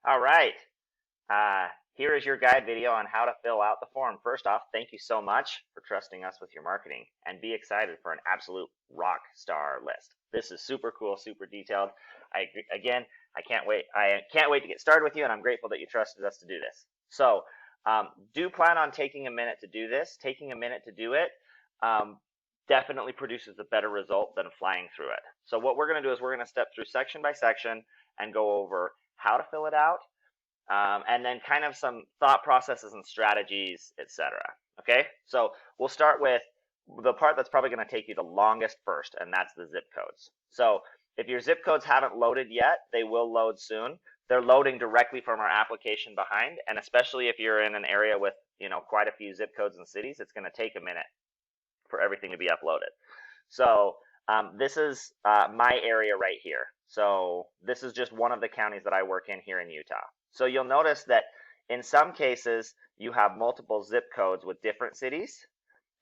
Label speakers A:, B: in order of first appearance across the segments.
A: All right. Here is your guide video on how to fill out the form. First off, thank you so much for trusting us with your marketing, and be excited for an absolute rock star list. This is super cool, super detailed. Again, I can't wait. I can't wait to get started with you, and I'm grateful that you trusted us to do this. So, do plan on taking a minute to do this. Taking a minute to do it definitely produces a better result than flying through it. So what we're going to do is we're going to step through section by section and go over how to fill it out, and then kind of some thought processes and strategies, etc. Okay, so we'll start with the part that's probably going to take you the longest first, and that's the zip codes. So if your zip codes haven't loaded yet, they will load soon. They're loading directly from our application behind, and especially if you're in an area with quite a few zip codes and cities, it's going to take a minute for everything to be uploaded. So this is my area right here. So this is just one of the counties that I work in here in Utah. So you'll notice that in some cases you have multiple zip codes with different cities,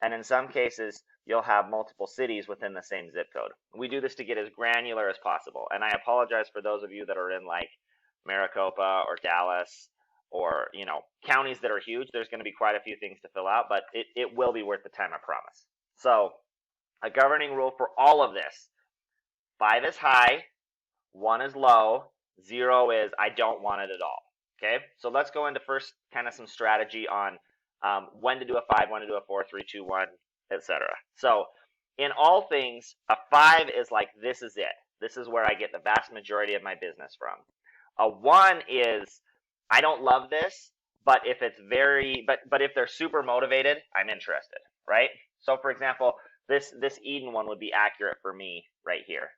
A: and in some cases you'll have multiple cities within the same zip code. We do this to get as granular as possible, and I apologize for those of you that are in like Maricopa or Dallas or counties that are huge. There's going to be quite a few things to fill out, but it will be worth the time, I promise. So a governing rule for all of this: 5 is high, 1 is low, 0 is I don't want it at all. Okay, so let's go into first kind of some strategy on when to do a 5, when to do a 4, 3, 2, 1, etc. So in all things, a 5 is like, this is it. This is where I get the vast majority of my business from. A 1 is, I don't love this, but if it's but if they're super motivated, I'm interested, right? So for example, this Eden one would be accurate for me right here.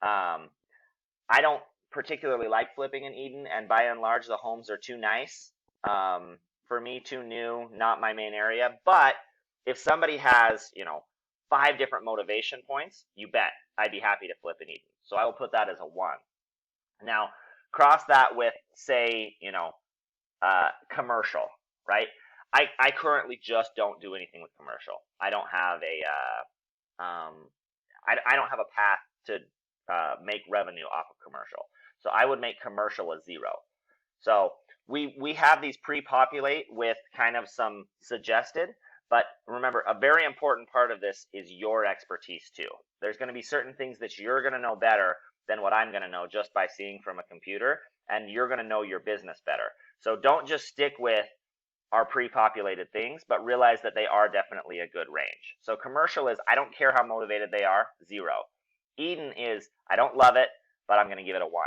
A: I don't particularly like flipping in Eden, and by and large, the homes are too nice. For me, too new, not my main area. But if somebody has, 5 different motivation points, you bet I'd be happy to flip in Eden. So I will put that as a 1. Now, cross that with, say, commercial, right? I currently just don't do anything with commercial. I don't have I don't have a path to make revenue off of commercial. So I would make commercial a 0. So we have these pre-populate with kind of some suggested, but remember, a very important part of this is your expertise too. There's going to be certain things that you're going to know better than what I'm going to know just by seeing from a computer, and you're going to know your business better. So don't just stick with our pre-populated things, but realize that they are definitely a good range. So commercial is, I don't care how motivated they are, 0. Eden is, I don't love it, but I'm going to give it a 1.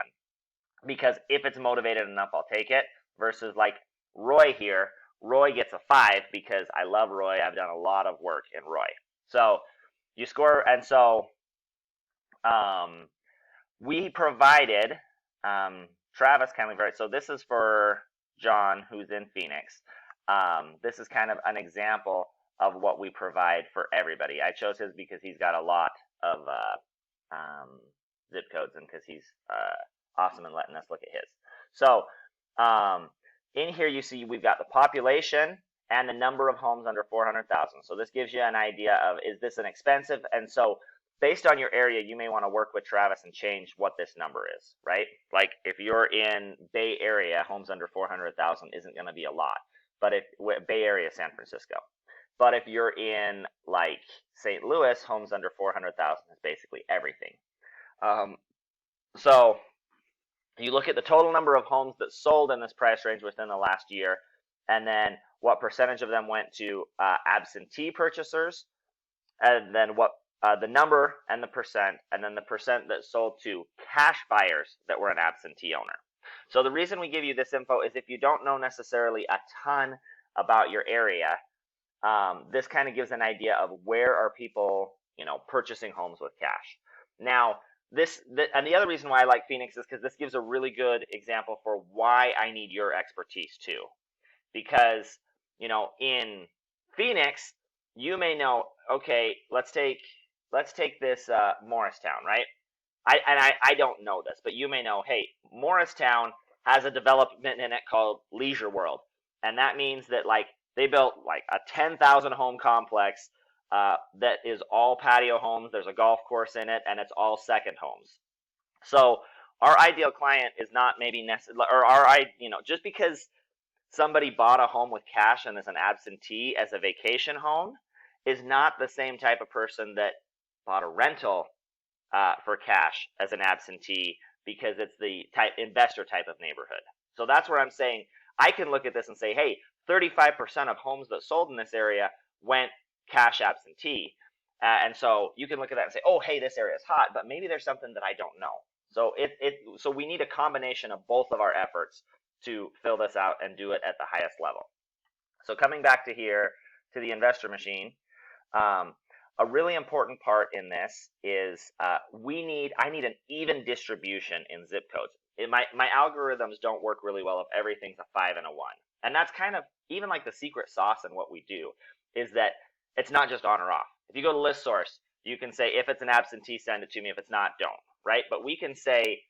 A: Because if it's motivated enough, I'll take it. Versus like Roy here, Roy gets a 5 because I love Roy. I've done a lot of work in Roy. So you score, and so we provided, Travis kindly, so this is for John, who's in Phoenix. This is kind of an example of what we provide for everybody. I chose his because he's got a lot of zip codes, and because he's awesome in letting us look at his. So in here you see we've got the population and the number of homes under 400,000. So this gives you an idea of, is this an expensive? And so based on your area, you may want to work with Travis and change what this number is, right? Like if you're in Bay Area, homes under 400,000 isn't going to be a lot. But if Bay Area, San Francisco. But if you're in like St. Louis, homes under 400,000 is basically everything. So you look at the total number of homes that sold in this price range within the last year, and then what percentage of them went to absentee purchasers, and then what the number and the percent, and then the percent that sold to cash buyers that were an absentee owner. So the reason we give you this info is if you don't know necessarily a ton about your area, this kind of gives an idea of where are people, purchasing homes with cash. Now, and the other reason why I like Phoenix is because this gives a really good example for why I need your expertise too. Because, in Phoenix, you may know, okay, let's take this Morristown, right? I don't know this, but you may know, hey, Morristown has a development in it called Leisure World, and that means that like they built like a 10,000 home complex that is all patio homes. There's a golf course in it, and it's all second homes. So our ideal client is not maybe necessarily, or just because somebody bought a home with cash and is an absentee as a vacation home is not the same type of person that bought a rental for cash as an absentee because it's the investor type of neighborhood. So that's where I'm saying I can look at this and say, hey, 35% of homes that sold in this area went cash absentee. And so you can look at that and say, oh, hey, this area is hot, but maybe there's something that I don't know. So we need a combination of both of our efforts to fill this out and do it at the highest level. So coming back to here to the investor machine, a really important part in this is I need an even distribution in zip codes. My algorithms don't work really well if everything's a 5 and a 1. And that's kind of even like the secret sauce in what we do is that it's not just on or off. If you go to list source, you can say if it's an absentee, send it to me. If it's not, don't, right? But we can say,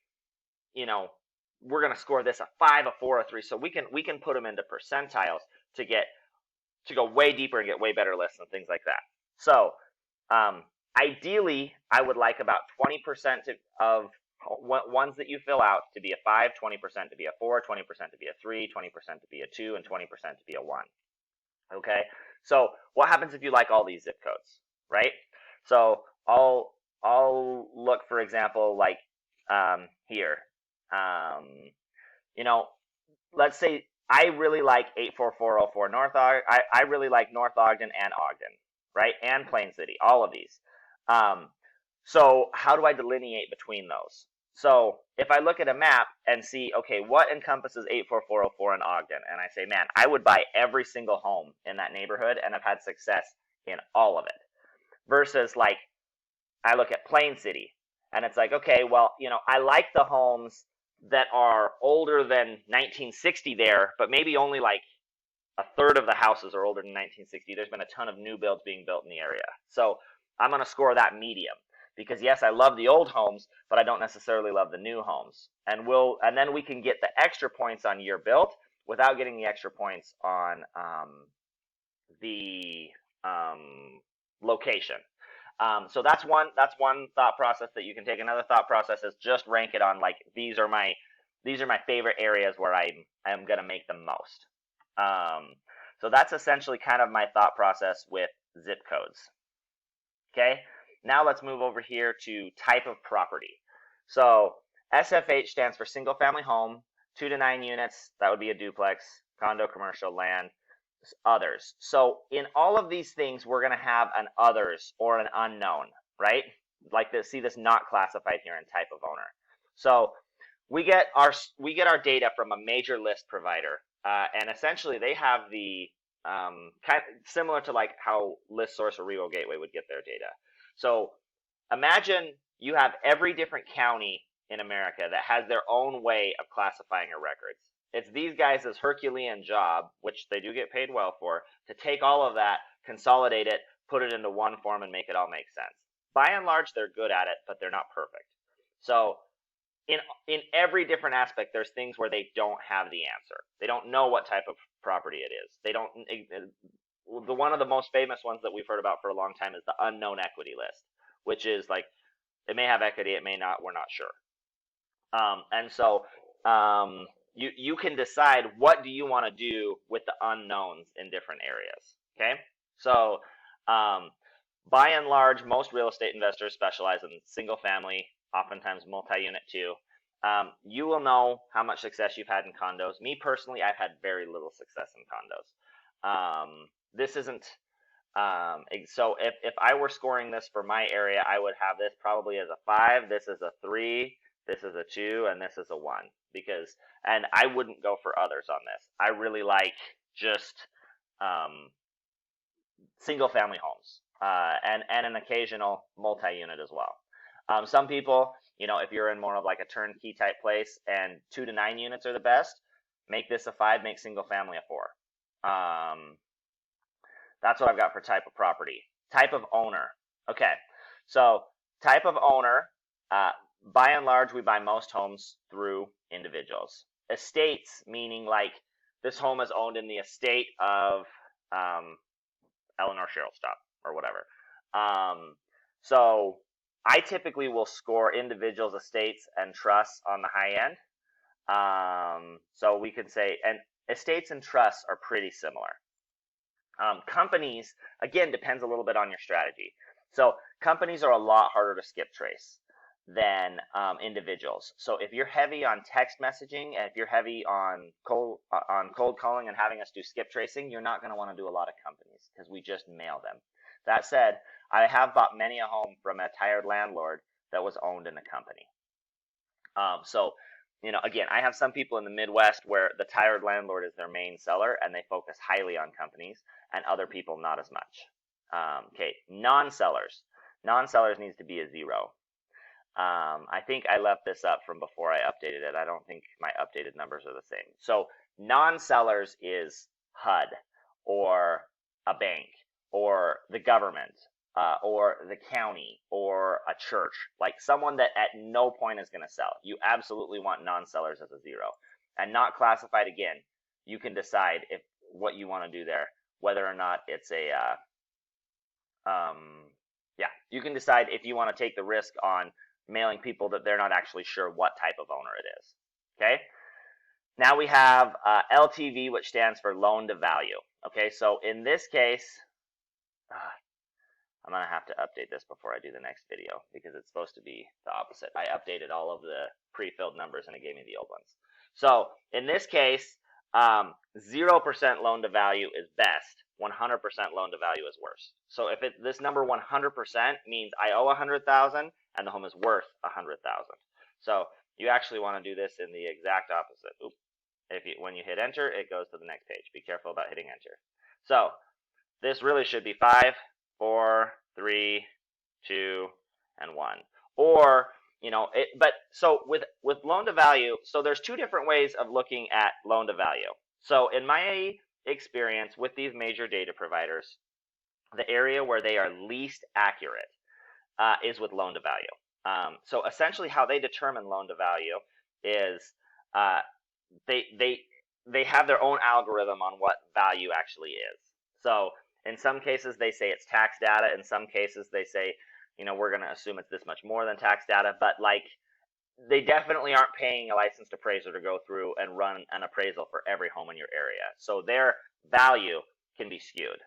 A: we're going to score this a 5, a 4, a 3. So we can put them into percentiles to go way deeper and get way better lists and things like that. So ideally, I would like about 20% of ones that you fill out to be a 5, 20% to be a 4, 20% to be a 3, 20% to be a 2, and 20% to be a 1. Okay, so what happens if you like all these zip codes, right? So I'll look, for example, like here. Let's say I really like 84404 North Ogden. I really like North Ogden and Ogden, right? And Plain City, all of these. So how do I delineate between those? So if I look at a map and see, okay, what encompasses 84404 in Ogden, and I say, man, I would buy every single home in that neighborhood, and I've had success in all of it. Versus like, I look at Plain City, and it's like, okay, well, I like the homes that are older than 1960 there, but maybe only like a third of the houses are older than 1960. There's been a ton of new builds being built in the area. So I'm going to score that medium because yes, I love the old homes, but I don't necessarily love the new homes. And then we can get the extra points on year built without getting the extra points on the location. So that's one thought process that you can take. Another thought process is just rank it on like these are my favorite areas where I'm going to make the most. So that's essentially kind of my thought process with zip codes. Okay, now let's move over here to type of property. So SFH stands for single family home, 2 to 9 units, that would be a duplex, condo, commercial, land, others. So in all of these things, we're going to have an others or an unknown, right? Like this, see this not classified here in type of owner. So we get our data from a major list provider, and essentially they have the kind of similar to like how ListSource or Revo Gateway would get their data. So imagine you have every different county in America that has their own way of classifying your records. It's these guys' Herculean job, which they do get paid well for, to take all of that, consolidate it, put it into one form, and make it all make sense. By and large, they're good at it, but they're not perfect. So in every different aspect, there's things where they don't have the answer. They don't know what type of property it is. They don't. One of the most famous ones that we've heard about for a long time is the unknown equity list, which is like it may have equity, it may not. We're not sure. And so you can decide what do you want to do with the unknowns in different areas. Okay, so by and large, most real estate investors specialize in single family, oftentimes multi-unit too. You will know how much success you've had in condos. Me personally, I've had very little success in condos. This isn't, so if I were scoring this for my area, I would have this probably as a 5, this is a 3, this is a 2, and this is a 1. And I wouldn't go for others on this. I really like just single family homes, and an occasional multi-unit as well. Some people, if you're in more of like a turnkey type place and 2 to 9 units are the best, make this a 5, make single family a 4. That's what I've got for type of property. Type of owner. Okay, so type of owner, by and large, we buy most homes through individuals. Estates, meaning like this home is owned in the estate of Eleanor Sherrill Stop or whatever. So I typically will score individuals, estates, and trusts on the high end. So we could say, and estates and trusts are pretty similar. Companies, again, depends a little bit on your strategy. So companies are a lot harder to skip trace than individuals. So if you're heavy on text messaging and if you're heavy on cold calling and having us do skip tracing, you're not going to want to do a lot of companies because we just mail them. That said, I have bought many a home from a tired landlord that was owned in a company. So, again, I have some people in the Midwest where the tired landlord is their main seller and they focus highly on companies, and other people not as much. Okay, non-sellers. Non-sellers needs to be a 0. I think I left this up from before I updated it. I don't think my updated numbers are the same. So non-sellers is HUD or a bank or the government or the county or a church, like someone that at no point is going to sell. You absolutely want non-sellers as a 0. And not classified, again, you can decide if what you want to do there, whether or not it's a you can decide if you want to take the risk on mailing people that they're not actually sure what type of owner it is. Okay. Now we have LTV, which stands for loan to value. Okay, so in this case, I'm going to have to update this before I do the next video because it's supposed to be the opposite. I updated all of the pre-filled numbers and it gave me the old ones. So in this case, 0% loan to value is best. 100% loan to value is worst. So if this number 100% means I owe 100,000 and the home is worth 100,000. So you actually want to do this in the exact opposite. Oops. When you hit enter, it goes to the next page. Be careful about hitting enter. So this really should be 5, 4, 3, 2, and 1. Or, but so with loan to value, so there's 2 different ways of looking at loan to value. So in my experience with these major data providers, the area where they are least accurate is with loan to value. So essentially how they determine loan to value is they have their own algorithm on what value actually is. So in some cases they say it's tax data. In some cases they say, we're going to assume it's this much more than tax data. But like, they definitely aren't paying a licensed appraiser to go through and run an appraisal for every home in your area. So their value can be skewed.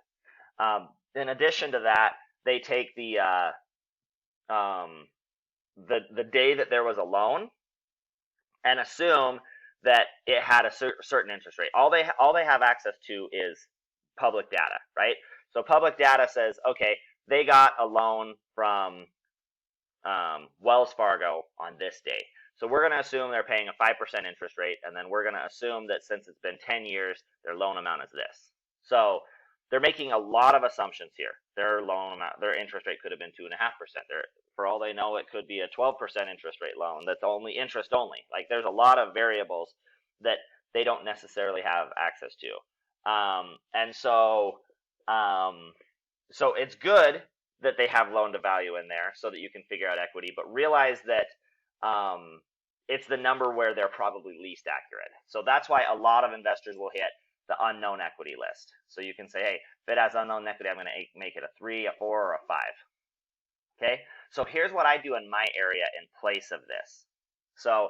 A: In addition to that, they take the day that there was a loan and assume that it had a certain interest rate. All they have access to is public data, right? So public data says, okay, they got a loan from Wells Fargo on this day. So we're going to assume they're paying a 5% interest rate, and then we're going to assume that since it's been 10 years, their loan amount is this. So they're making a lot of assumptions here. Their loan amount, their interest rate could have been 2.5%. For all they know, it could be a 12% interest rate loan that's only interest only. Like, there's a lot of variables that they don't necessarily have access to. And so it's good that they have loan to value in there so that you can figure out equity, but realize that it's the number where they're probably least accurate. So that's why a lot of investors will hit the unknown equity list. So you can say, hey, if it has unknown equity, I'm going to make it a 3, a 4, or a 5. Okay, so here's what I do in my area in place of this. So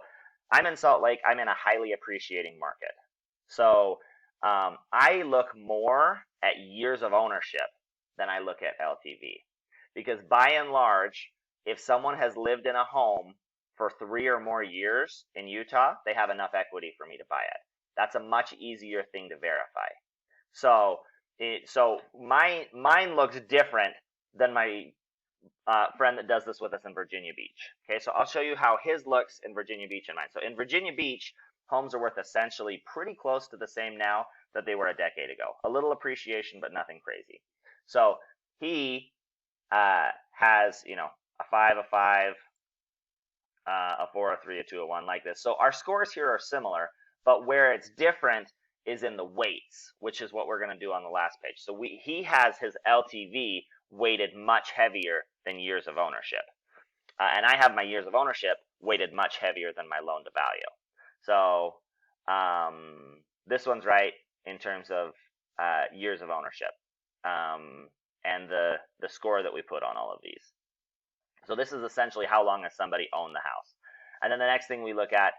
A: I'm in Salt Lake. I'm in a highly appreciating market. So I look more at years of ownership than I look at LTV. Because by and large, if someone has lived in a home for 3 or more years in Utah, they have enough equity for me to buy it. That's a much easier thing to verify. So mine looks different than my friend that does this with us in Virginia Beach. Okay, so I'll show you how his looks in Virginia Beach and mine. So in Virginia Beach, homes are worth essentially pretty close to the same now that they were a decade ago. A little appreciation, but nothing crazy. So he has, a 5, a 5, a 4, a 3, a 2, a 1, like this. So our scores here are similar, but where it's different is in the weights, which is what we're going to do on the last page. So he has his LTV weighted much heavier than years of ownership. And I have my years of ownership weighted much heavier than my loan to value. So this one's right in terms of years of ownership and the score that we put on all of these. So this is essentially how long has somebody owned the house. And then the next thing we look at